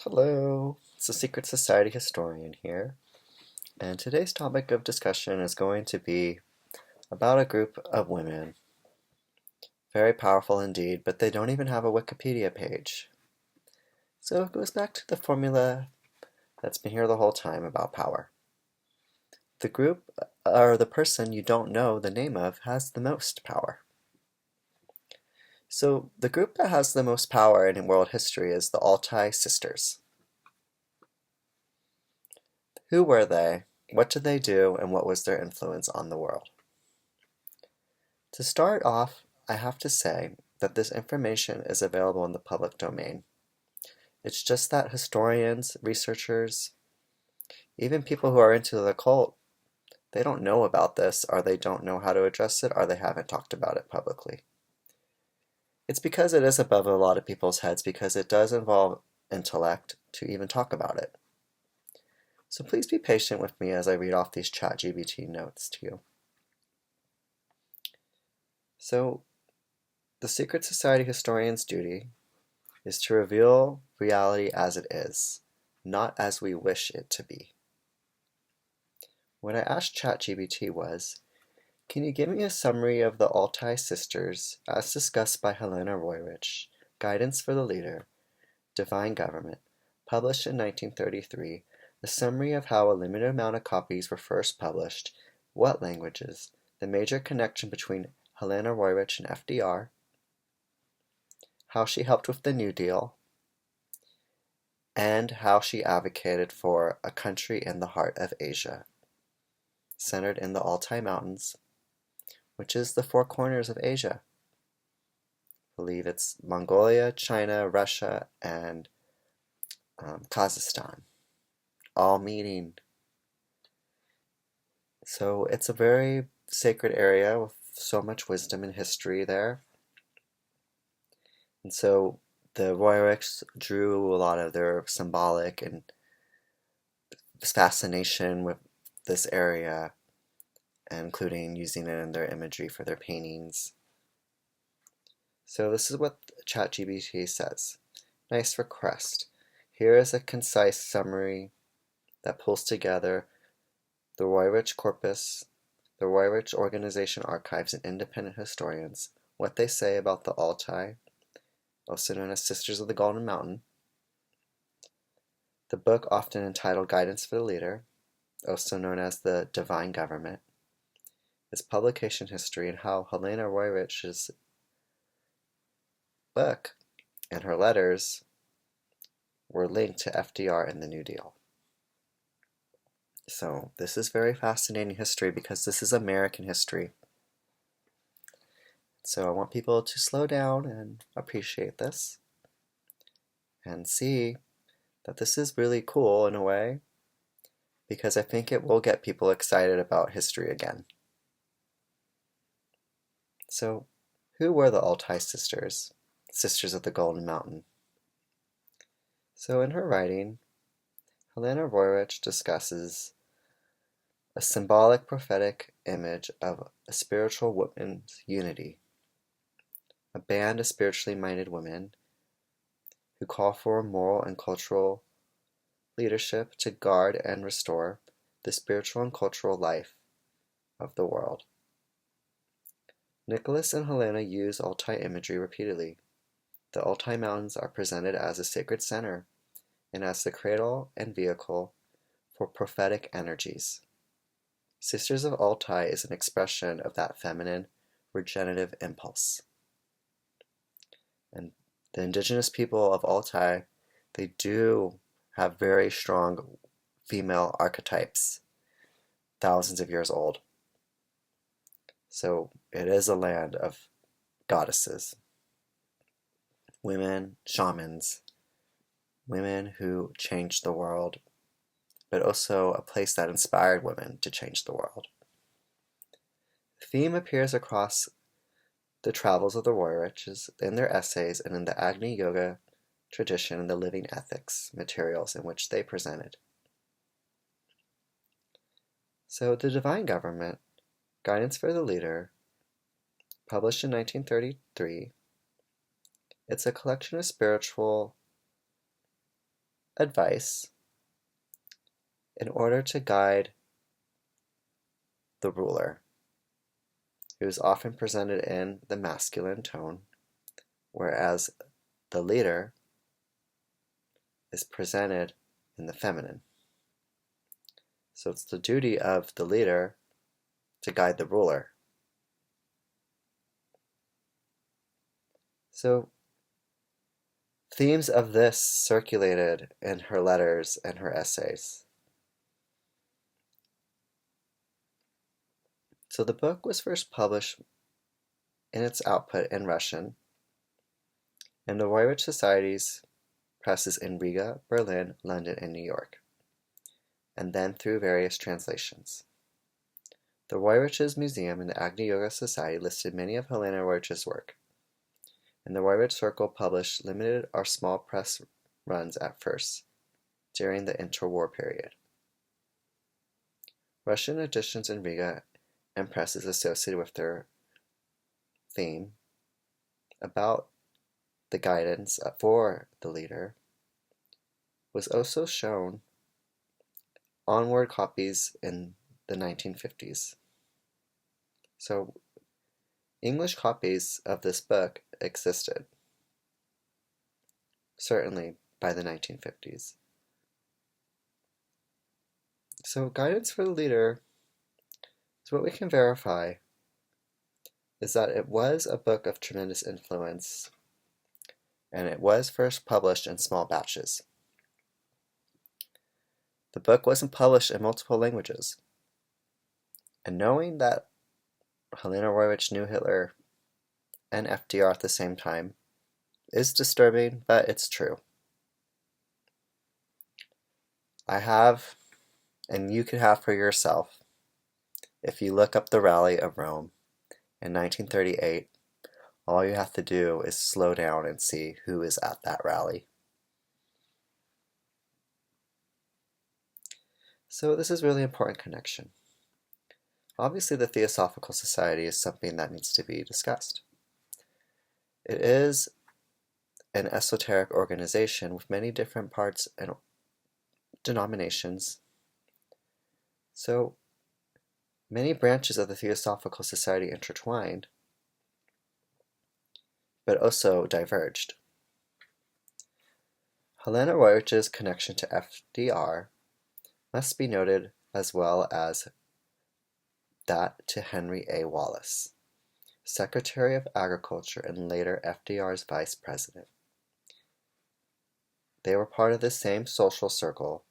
Hello, it's the Secret Society historian here, and today's topic of discussion is going to be about a group of women. Very powerful indeed, but they don't even have a Wikipedia page. So it goes back to the formula that's been here the whole time about power. The group, or the person you don't know the name of, has the most power. So the group that has the most power in world history is the Altai sisters. Who were they? What did they do? And what was their influence on the world? To start off, I have to say that this information is available in the public domain. It's just that historians, researchers, even people who are into the occult, they don't know about this, or they don't know how to address it, or they haven't talked about it publicly. It's because it is above a lot of people's heads, because it does involve intellect to even talk about it. So please be patient with me as I read off these ChatGPT notes to you. So, the Secret Society historian's duty is to reveal reality as it is, not as we wish it to be. What I asked ChatGPT was, can you give me a summary of the Altai sisters as discussed by Helena Roerich, Guidance for the Leader, Divine Government, published in 1933, a summary of how a limited amount of copies were first published, what languages, the major connection between Helena Roerich and FDR, how she helped with the New Deal, and how she advocated for a country in the heart of Asia, centered in the Altai Mountains, which is the four corners of Asia. I believe it's Mongolia, China, Russia, and Kazakhstan, all meeting. So it's a very sacred area with so much wisdom and history there. And so the Roerichs drew a lot of their symbolic and fascination with this area, including using it in their imagery for their paintings. So this is what ChatGPT says. Nice request. Here is a concise summary that pulls together the Roerich corpus, the Roerich organization archives, and independent historians, what they say about the Altai, also known as Sisters of the Golden Mountain. The book, often entitled Guidance for the Leader, also known as the Divine Government, its publication history, and how Helena Roerich's book and her letters were linked to FDR and the New Deal. So this is very fascinating history because this is American history. So I want people to slow down and appreciate this and see that this is really cool in a way, because I think it will get people excited about history again. So, who were the Altai sisters, Sisters of the Golden Mountain? So in her writing, Helena Roerich discusses a symbolic prophetic image of a spiritual woman's unity, a band of spiritually minded women who call for moral and cultural leadership to guard and restore the spiritual and cultural life of the world. Nicholas and Helena use Altai imagery repeatedly. The Altai Mountains are presented as a sacred center and as the cradle and vehicle for prophetic energies. Sisters of Altai is an expression of that feminine, regenerative impulse. And the indigenous people of Altai, they do have very strong female archetypes, thousands of years old. So it is a land of goddesses, women, shamans, women who changed the world, but also a place that inspired women to change the world. The theme appears across the travels of the Roerichs, in their essays, and in the Agni Yoga tradition and the living ethics materials in which they presented. So the Divine Government, Guidance for the Leader, published in 1933, it's a collection of spiritual advice in order to guide the ruler, who is often presented in the masculine tone, whereas the leader is presented in the feminine. So it's the duty of the leader to guide the ruler. So themes of this circulated in her letters and her essays. So the book was first published in its output in Russian in the Roerich Society's presses in Riga, Berlin, London, and New York, and then through various translations. The Roerich's Museum and the Agni Yoga Society listed many of Helena Roerich's work, and the Roerich Circle published limited or small press runs at first, during the interwar period. Russian editions in Riga and presses associated with their theme about the guidance for the leader was also shown onward copies in the 1950s. So English copies of this book existed, certainly by the 1950s. So guidance for the leader is what we can verify is that it was a book of tremendous influence, and it was first published in small batches. The book wasn't published in multiple languages, and knowing that Helena Roerich knew Hitler and FDR at the same time is disturbing, but it's true. I have, and you could have for yourself, if you look up the Rally of Rome in 1938, all you have to do is slow down and see who is at that rally. So this is really important connection. Obviously, the Theosophical Society is something that needs to be discussed. It is an esoteric organization with many different parts and denominations. So many branches of the Theosophical Society intertwined, but also diverged. Helena Roerich's connection to FDR must be noted, as well as that to Henry A. Wallace, Secretary of Agriculture and later FDR's vice president. They were part of the same social circle,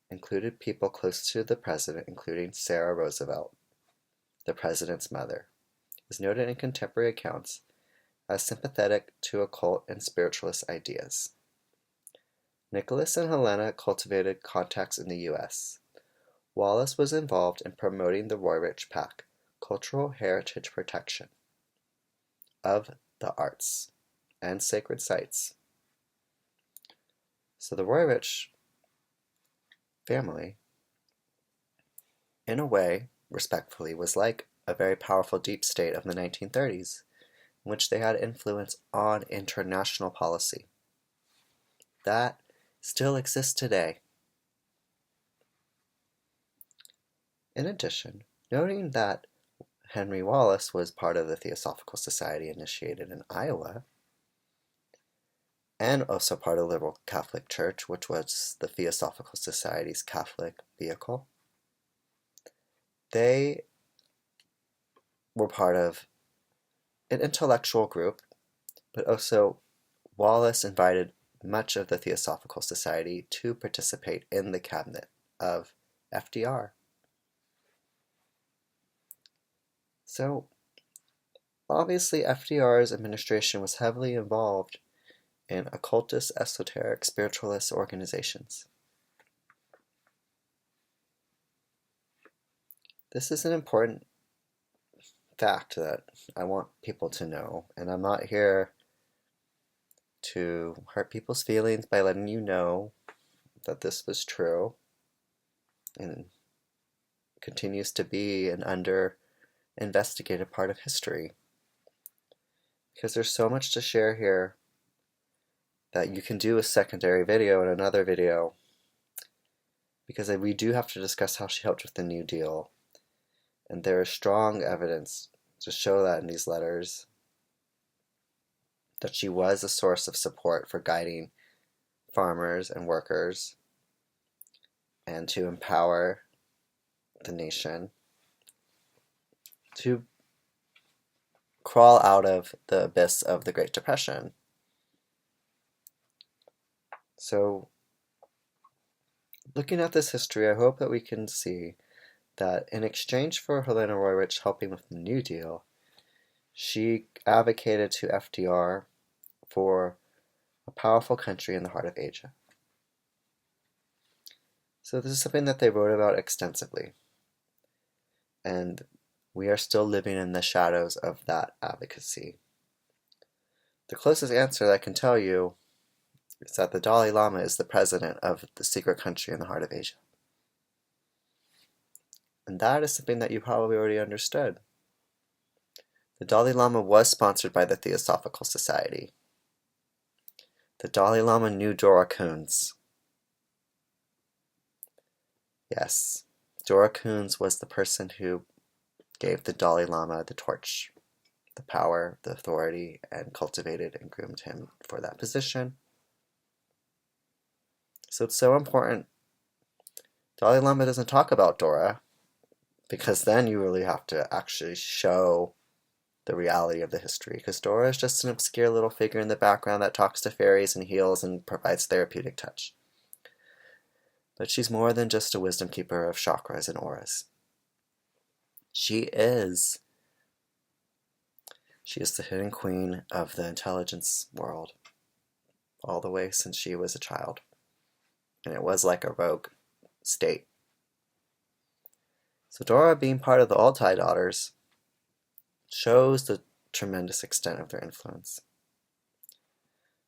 included people close to the president, including Sarah Roosevelt, the president's mother, is noted in contemporary accounts as sympathetic to occult and spiritualist ideas. Nicholas and Helena cultivated contacts in the U.S. Wallace was involved in promoting the Roerich Pact, cultural heritage protection of the arts and sacred sites. So the Roerich family, in a way, respectfully, was like a very powerful deep state of the 1930s, in which they had influence on international policy. That still exists today. In addition, noting that Henry Wallace was part of the Theosophical Society initiated in Iowa, and also part of the Liberal Catholic Church, which was the Theosophical Society's Catholic vehicle, they were part of an intellectual group, but also Wallace invited much of the Theosophical Society to participate in the cabinet of FDR. So, obviously FDR's administration was heavily involved in occultist, esoteric, spiritualist organizations. This is an important fact that I want people to know, and I'm not here to hurt people's feelings by letting you know that this was true and continues to be an under-investigated part of history. Because there's so much to share here that you can do a secondary video and another video because we do have to discuss how she helped with the New Deal. And there is strong evidence to show that in these letters, that she was a source of support for guiding farmers and workers and to empower the nation to crawl out of the abyss of the Great Depression. So, looking at this history, I hope that we can see that in exchange for Helena Roerich helping with the New Deal, she advocated to FDR for a powerful country in the heart of Asia. So this is something that they wrote about extensively. And we are still living in the shadows of that advocacy. The closest answer that I can tell you is that the Dalai Lama is the president of the secret country in the heart of Asia. And that is something that you probably already understood. The Dalai Lama was sponsored by the Theosophical Society. The Dalai Lama knew Dora Kunz. Yes, Dora Kunz was the person who gave the Dalai Lama the torch, the power, the authority, and cultivated and groomed him for that position. So it's so important. Dalai Lama doesn't talk about Dora, because then you really have to actually show the reality of the history, because Dora is just an obscure little figure in the background that talks to fairies and heals and provides therapeutic touch. But she's more than just a wisdom keeper of chakras and auras. She is the hidden queen of the intelligence world, all the way since she was a child. And it was like a rogue state. So Dora, being part of the Altai daughters, shows the tremendous extent of their influence.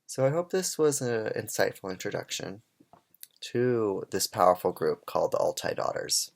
So I hope this was an insightful introduction to this powerful group called the Altai daughters.